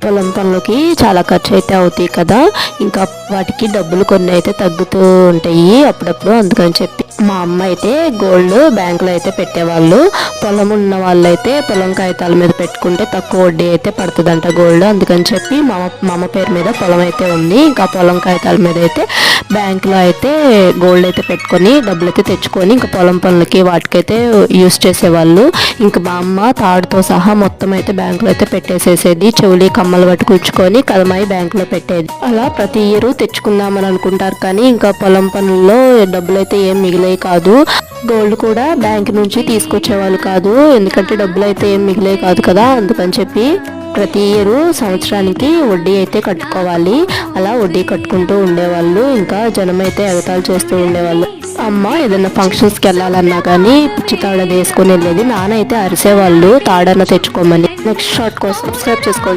పొలం పనులకి చాలా ఖర్చు అయితే అవుతాయి కదా, ఇంకా వాటికి డబ్బులు కొన్ని అయితే తగ్గుతూ ఉంటాయి అప్పుడప్పుడు. అందుకని చెప్పి మా అమ్మ అయితే గోల్డ్ బ్యాంకులో అయితే పెట్టేవాళ్ళు. పొలం ఉన్న వాళ్ళు అయితే పొలం కాగితాల మీద పెట్టుకుంటే తక్కువ వడ్డీ అయితే పడుతుందంట గోల్డ్. అందుకని చెప్పి మా అమ్మ పేరు మీద పొలం అయితే ఉంది. ఇంకా పొలం కాగితాల మీద అయితే బ్యాంకులో అయితే గోల్డ్ అయితే పెట్టుకొని డబ్బులు అయితే తెచ్చుకొని ఇంకా పొలం పనులకి వాటికైతే యూస్ చేసేవాళ్ళు. ఇంకా మా అమ్మ తాడుతో సహా మొత్తం అయితే బ్యాంకులో అయితే పెట్టేసేసేది. చెవులి కమ్మలు పట్టుకుచ్చుకొని కదమాయి బ్యాంకులో పెట్టేది. అలా ప్రతి ఇయర్ తెచ్చుకుందామని అనుకుంటారు కానీ ఇంకా పొలం పనుల్లో డబ్బులు అయితే ఏం మిగిలే కాదు. గోల్డ్ కూడా బ్యాంక్ నుంచి తీసుకొచ్చేవాళ్ళు కాదు, ఎందుకంటే డబ్బులు అయితే ఏం మిగిలే కాదు కదా. అందుకని చెప్పి ప్రతి ఇయర్ సంవత్సరానికి వడ్డీ అయితే కట్టుకోవాలి. అలా వడ్డీ కట్టుకుంటూ ఉండేవాళ్ళు. ఇంకా జనం అయితే ఎగతాళి చేస్తూ ఉండేవాళ్ళు. అమ్మ ఏదైనా ఫంక్షన్స్కి వెళ్ళాలన్నా కానీ పిచ్చి తాడ వేసుకొని వెళ్ళేది. నాన్న అయితే అరిసేవాళ్ళు తాడన్న తెచ్చుకోమని. నెక్స్ట్ షార్ట్ కోసం సబ్స్క్రైబ్ చేసుకోండి.